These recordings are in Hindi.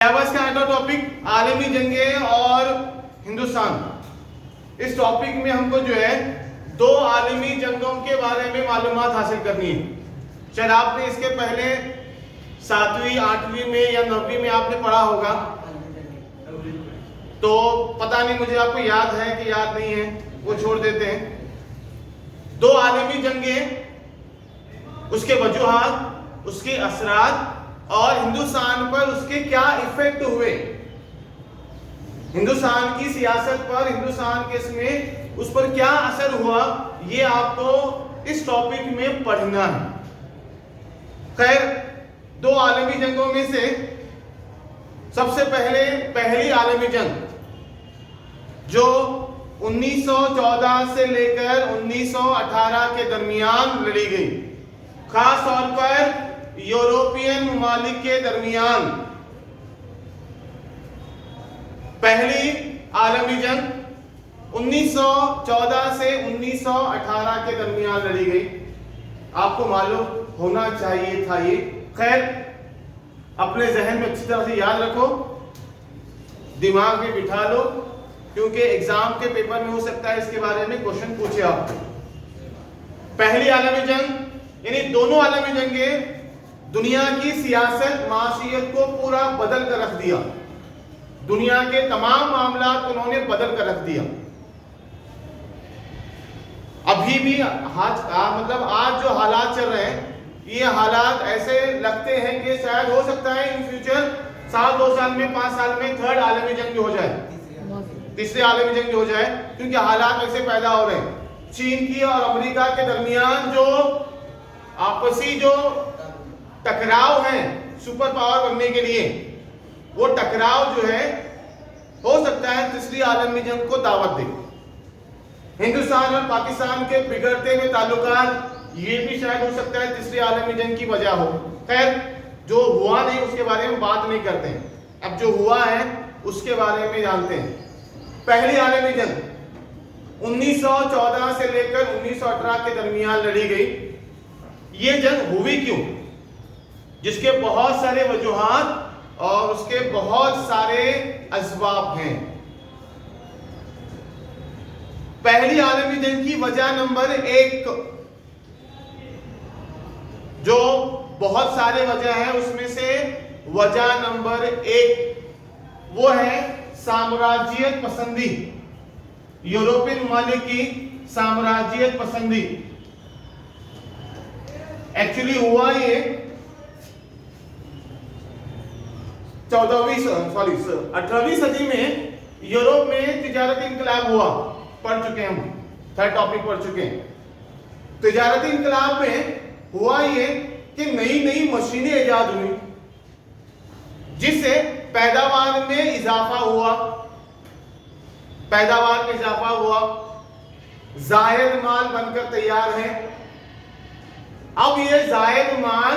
सिलेबस का अगला टॉपिक आलमी जंगें और हिंदुस्तान। इस टॉपिक में हमको जो है दो आलमी जंगों के बारे में मालूमात हासिल करनी है। शायद आपने इसके पहले 7वीं 8वीं में या 9वीं में आपने पढ़ा होगा, तो पता नहीं मुझे आपको याद है कि याद नहीं है, वो छोड़ देते हैं। दो आलमी जंगें, उसके वजूहात, उसके असरात और हिंदुस्तान पर उसके क्या इफेक्ट हुए, हिंदुस्तान की सियासत पर, हिंदुस्तान के इसमें उस पर क्या असर हुआ, ये आपको इस टॉपिक में पढ़ना है। खैर, दो आलमी जंगों में से सबसे पहले पहली आलमी जंग जो 1914 से लेकर 1918 के दरमियान लड़ी गई, खास तौर पर यूरोपियन ममालिक के दरमियान। पहली आलमी जंग 1914 से 1918 के दरमियान लड़ी गई। आपको मालूम होना चाहिए था ये। खैर, अपने जहन में अच्छी तरह से याद रखो, दिमाग में बिठा लो, क्योंकि एग्जाम के पेपर में हो सकता है इसके बारे में क्वेश्चन पूछे आपको। पहली आलमी जंग यानी दोनों आलमी जंगें दुनिया की सियासत, माशियत को पूरा बदल कर रख दिया। दुनिया के तमाम मामला उन्होंने बदल कर रख दिया। अभी भी आज जो हालात चल रहे हैं, ये हालात ऐसे लगते हैं कि शायद हो सकता है इन फ्यूचर साल 2 साल में 5 साल में थर्ड आलमी जंग हो जाए, तीसरी आलमी जंग हो जाए, क्योंकि हालात ऐसे पैदा हो रहे हैं। चीन की और अमेरिका के दरमियान जो आपसी जो टकराव है सुपर पावर बनने के लिए, वो टकराव जो है हो सकता है तीसरी आलमी जंग को दावत दे। हिंदुस्तान और पाकिस्तान के बिगड़ते हुए ताल्लुकात, ये भी शायद हो सकता है तीसरी आलमी जंग की वजह हो। खैर, जो हुआ नहीं उसके बारे में बात नहीं करते हैं, अब जो हुआ है उसके बारे में जानते हैं। पहली आलमी जंग 1914 से लेकर 1918 के दरमियान लड़ी गई। ये जंग हुई क्यों, जिसके बहुत सारे वजूहात और उसके बहुत सारे असबाब हैं। पहली आलमी जंग की वजह नंबर 1, जो बहुत सारे वजह है उसमें से वजह नंबर 1 वो है साम्राज्यियत पसंदी, यूरोपियन ममालिक की साम्राज्यियत पसंदी। एक्चुअली हुआ ये 18वीं सदी में यूरोप में तिजारती इंकलाब हुआ। पढ़ चुके हम, थर्ड टॉपिक पढ़ चुके हैं। तिजारती इंकलाब में हुआ ये कि नई नई मशीनें इजाद हुई, जिससे पैदावार में इजाफा हुआ, पैदावार में इजाफा हुआ, जायद माल बनकर तैयार है। अब ये जायद माल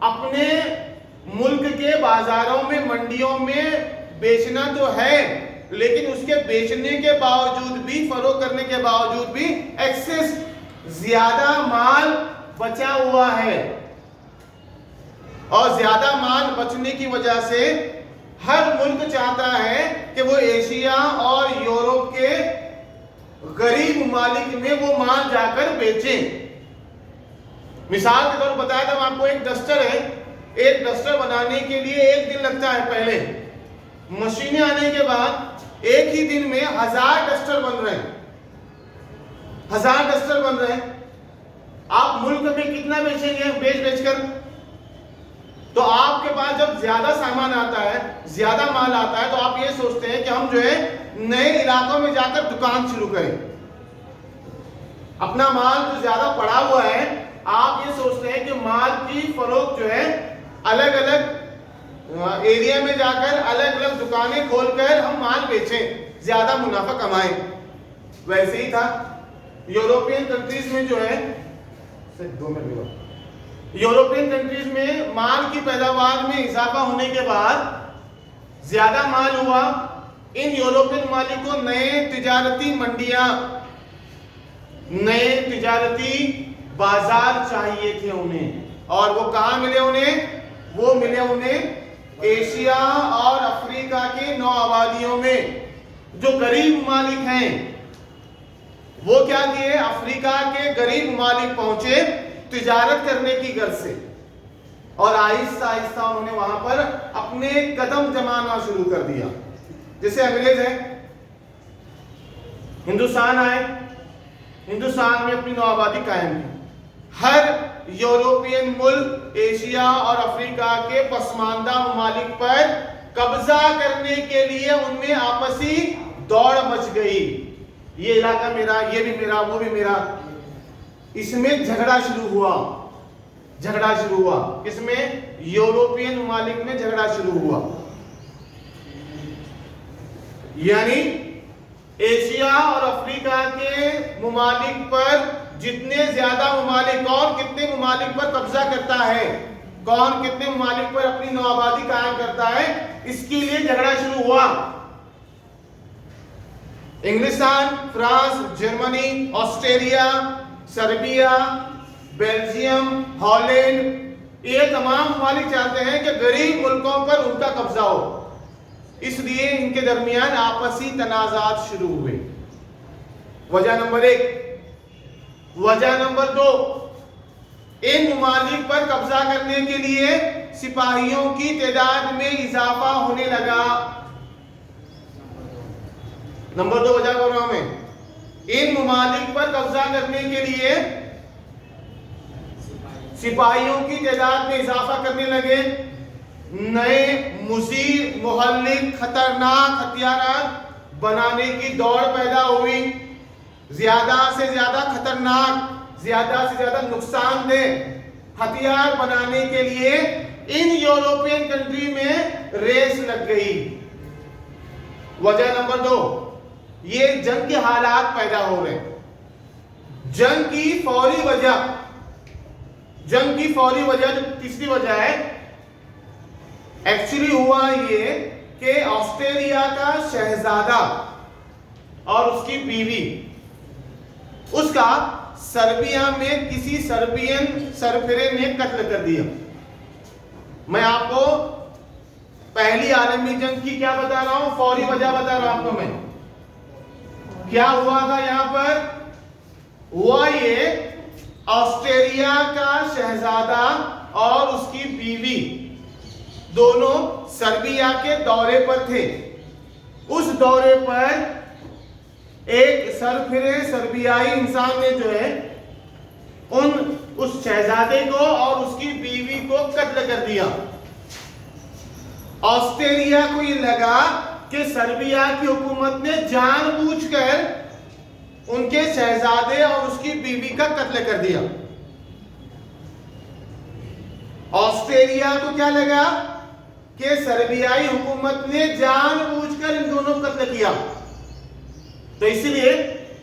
अपने मुल्क के बाजारों में, मंडियों में बेचना तो है, लेकिन उसके बेचने के बावजूद भी, फरोख्त करने के बावजूद भी एक्सेस ज्यादा माल बचा हुआ है। और ज्यादा माल बचने की वजह से हर मुल्क चाहता है कि वो एशिया और यूरोप के गरीब ममालिक में वो माल जाकर बेचे। मिसाल के तौर पर बताया था आपको, एक डस्टर है, एक डस्टर बनाने के लिए 1 दिन लगता है। पहले मशीनें आने के बाद एक ही दिन में 1000 डस्टर बन रहे हैं, 1000 डस्टर बन रहे हैं। आप मुल्क में कितना बेचेंगे बेचकर? तो आपके पास जब ज्यादा सामान आता है, ज्यादा माल आता है, तो आप ये सोचते हैं कि हम जो है नए इलाकों में जाकर दुकान शुरू करें। अपना माल जो ज्यादा पड़ा हुआ है, आप ये सोचते हैं कि माल की फरोख्त जो है अलग अलग एरिया में जाकर अलग अलग दुकानें खोलकर हम माल बेचें, ज्यादा मुनाफा कमाएं। वैसे ही था यूरोपियन कंट्रीज में जो है, यूरोपियन कंट्रीज में माल की पैदावार में इजाफा होने के बाद ज्यादा माल हुआ। इन यूरोपियन ममालिक को नए तिजारती मंडियां, नए तिजारती बाजार चाहिए थे उन्हें, और वो कहां मिले उन्हें? वो मिले उन्हें एशिया और अफ्रीका के 9 आबादियों में जो गरीब ममालिक हैं वो क्या किए, अफ्रीका के गरीब ममालिक पहुंचे तिजारत करने की गर्ज से, और आहिस्ता आहिस्ता उन्होंने वहां पर अपने कदम जमाना शुरू कर दिया। जैसे अंग्रेज है, हिंदुस्तान आए, हिंदुस्तान में अपनी नौआबादी कायम की। हर यूरोपियन मुल्क एशिया और अफ्रीका के पसमानदा ममालिक पर कब्जा करने के लिए उनमें आपसी दौड़ मच गई। ये इलाका मेरा, ये भी मेरा, वो भी मेरा। इसमें झगड़ा शुरू हुआ, झगड़ा शुरू हुआ। किसमें? यूरोपियन ममालिक में झगड़ा शुरू हुआ। यानी एशिया और अफ्रीका के ममालिक पर जितने ज्यादा ममालिक, कौन कितने ममालिक पर कब्जा करता है, कौन कितने ममालिक पर अपनी नौआबादी कायम करता है, इसके लिए झगड़ा शुरू हुआ। इंग्लिस्तान, France, Germany, Australia, Serbia, Belgium, Holland, ये तमाम ममालिक चाहते हैं कि गरीब मुल्कों पर उनका कब्जा हो, इसलिए इनके दरमियान आपसी तनाजात शुरू हुए। वजह नंबर 1। वजह नंबर 2, इन ममालिक पर कब्जा करने के लिए सिपाहियों की तादाद में इजाफा होने लगा। नंबर 2 वजह बोल रहा हूं मैं, इन ममालिक पर कब्जा करने के लिए सिपाहियों की तादाद में इजाफा करने लगे। नए मुसीर, मुहल्लिक, खतरनाक हथियार बनाने की दौड़ पैदा हुई। ज्यादा से ज्यादा खतरनाक, ज्यादा से ज्यादा नुकसानदेह हथियार बनाने के लिए इन यूरोपियन कंट्री में रेस लग गई। वजह नंबर 2, ये जंग के हालात पैदा हो रहे। जंग की फौरी वजह, जंग की फौरी वजह जो तीसरी वजह है, एक्चुअली हुआ ये कि ऑस्ट्रेलिया का शहजादा और उसकी बीवी, उसका सर्बिया में किसी सर्बियन सरफिरे ने कत्ल कर दिया। मैं आपको पहली आलमी जंग की क्या बता रहा हूं, फौरी वजह बता रहा हूं आपको मैं। क्या हुआ था यहां पर? हुआ ये, ऑस्ट्रेलिया का शहजादा और उसकी बीवी दोनों सर्बिया के दौरे पर थे। उस दौरे पर एक सरफिरे सर्बियाई इंसान ने जो है उस शहजादे को और उसकी बीवी को कत्ल कर दिया। ऑस्ट्रेलिया को ये लगा कि सर्बिया की हुकूमत ने जानबूझकर उनके शहजादे और उसकी बीवी का कत्ल कर दिया। ऑस्ट्रेलिया को क्या लगा कि सर्बियाई हुकूमत ने जानबूझकर इन दोनों को कत्ल किया, तो इसलिए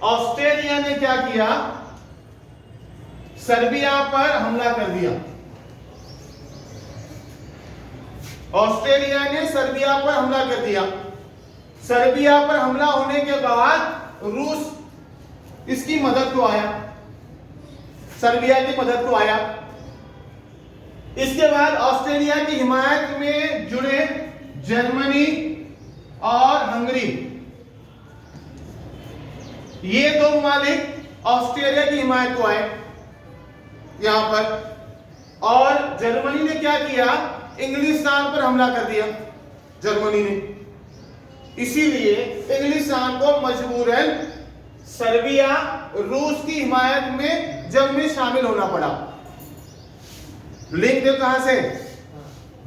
ऑस्ट्रेलिया ने क्या किया, सर्बिया पर हमला कर दिया। ऑस्ट्रेलिया ने सर्बिया पर हमला कर दिया। सर्बिया पर हमला होने के बाद रूस इसकी मदद को आया, सर्बिया की मदद को आया। इसके बाद ऑस्ट्रेलिया की हिमायत में जुड़े जर्मनी और हंगरी, ये दो ममालिक ऑस्ट्रेलिया की हिमायत को आए यहां पर। और जर्मनी ने क्या किया, इंग्लिस्तान पर हमला कर दिया जर्मनी ने। इसीलिए इंग्लिस्तान को मजबूरन सर्बिया रूस की हिमायत में जंग में शामिल होना पड़ा। लिंक देखो कहां से,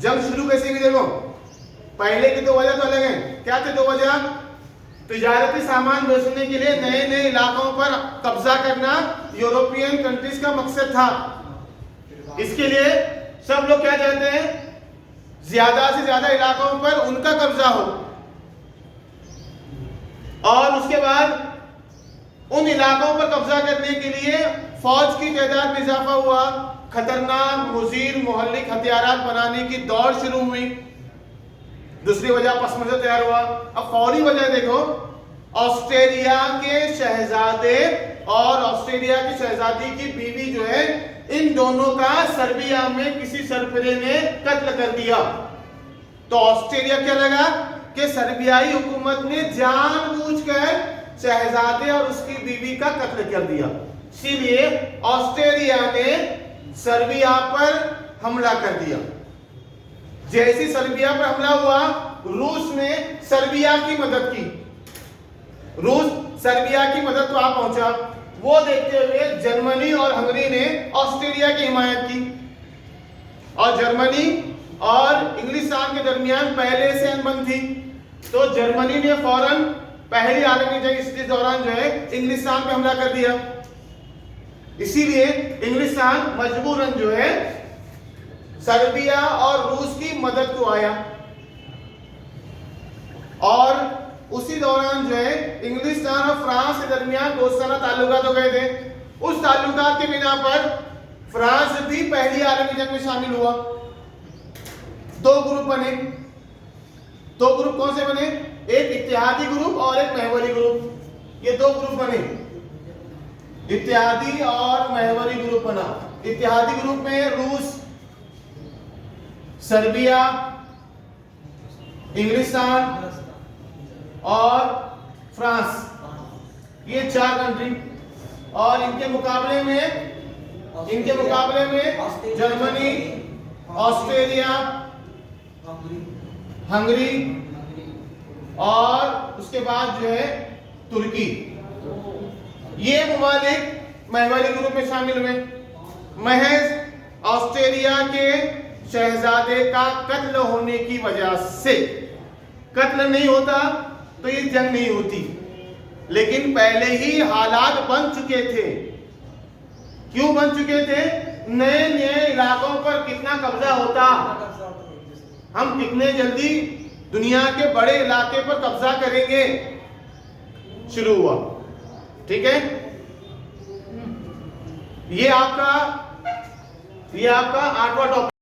जंग शुरू कैसे हुई देखो। पहले की दो वजह तो अलग है। क्या थे दो वजह? तिजारती सामान बेचने के लिए नए नए इलाकों पर कब्जा करना यूरोपियन कंट्रीज का मकसद था। इसके लिए सब लोग क्या चाहते हैं, ज्यादा से ज्यादा इलाकों पर उनका कब्जा हो, और उसके बाद उन इलाकों पर कब्जा करने के लिए फौज की तादाद में इजाफा हुआ। खतरनाक मुजीर मुहल्लिक हथियार बनाने की दौड़ शुरू हुई। दूसरी वजह पस मंजर तैयार हुआ। अब फौरी वजह देखो, ऑस्ट्रेलिया के शहजादे और ऑस्ट्रेलिया की शहजादी की बीवी जो है, इन दोनों का सर्बिया में किसी सरफिरे ने कत्ल कर दिया। तो ऑस्ट्रेलिया क्या लगा कि सर्बियाई हुकूमत ने जानबूझकर शहजादे और उसकी बीवी का कत्ल कर दिया, इसीलिए ऑस्ट्रेलिया ने सर्बिया पर हमला कर दिया। जैसे सर्बिया पर हमला हुआ, रूस ने सर्बिया की मदद की। रूस सर्बिया की मदद को आ पहुंचा। वो देखते हुए जर्मनी और हंगरी ने ऑस्ट्रेलिया की हिमायत की, और जर्मनी और इंग्लिस्तान के दरमियान पहले से अनबन थी, तो जर्मनी ने फौरन पहली आलमी जंग के दौरान जो है इंग्लिस्तान पे हमला कर दिया। इसीलिए इंग्लिस्तान मजबूरन जो है सर्बिया और रूस की मदद को आया, और उसी दौरान जो है इंग्लिस्तान और फ्रांस के दरमियान दोस्ताना ताल्लुकात हो गए थे। उस ताल्लुकात के बिना पर फ्रांस भी पहली आलमी जंग में शामिल हुआ। दो ग्रुप बने। दो ग्रुप कौन से बने? एक इत्तेहादी ग्रुप और एक महवरी ग्रुप। ये दो ग्रुप बने, इत्तेहादी और महवरी ग्रुप बना। इत्तेहादी ग्रुप में रूस, सर्बिया, इंग्लिस्तान और फ्रांस, ये चार कंट्री, और इनके मुकाबले में जर्मनी, ऑस्ट्रेलिया, हंगरी और उसके बाद जो है तुर्की, ये ममालिक महवरी ग्रुप में शामिल हुए। महज ऑस्ट्रेलिया के शहजादे का कत्ल होने की वजह से, कत्ल नहीं होता तो ये जंग नहीं होती, लेकिन पहले ही हालात बन चुके थे। क्यों बन चुके थे? नए नए इलाकों पर कितना कब्जा होता, हम कितने जल्दी दुनिया के बड़े इलाके पर कब्जा करेंगे, शुरू हुआ। ठीक है, ये आपका 8वां टॉपिक।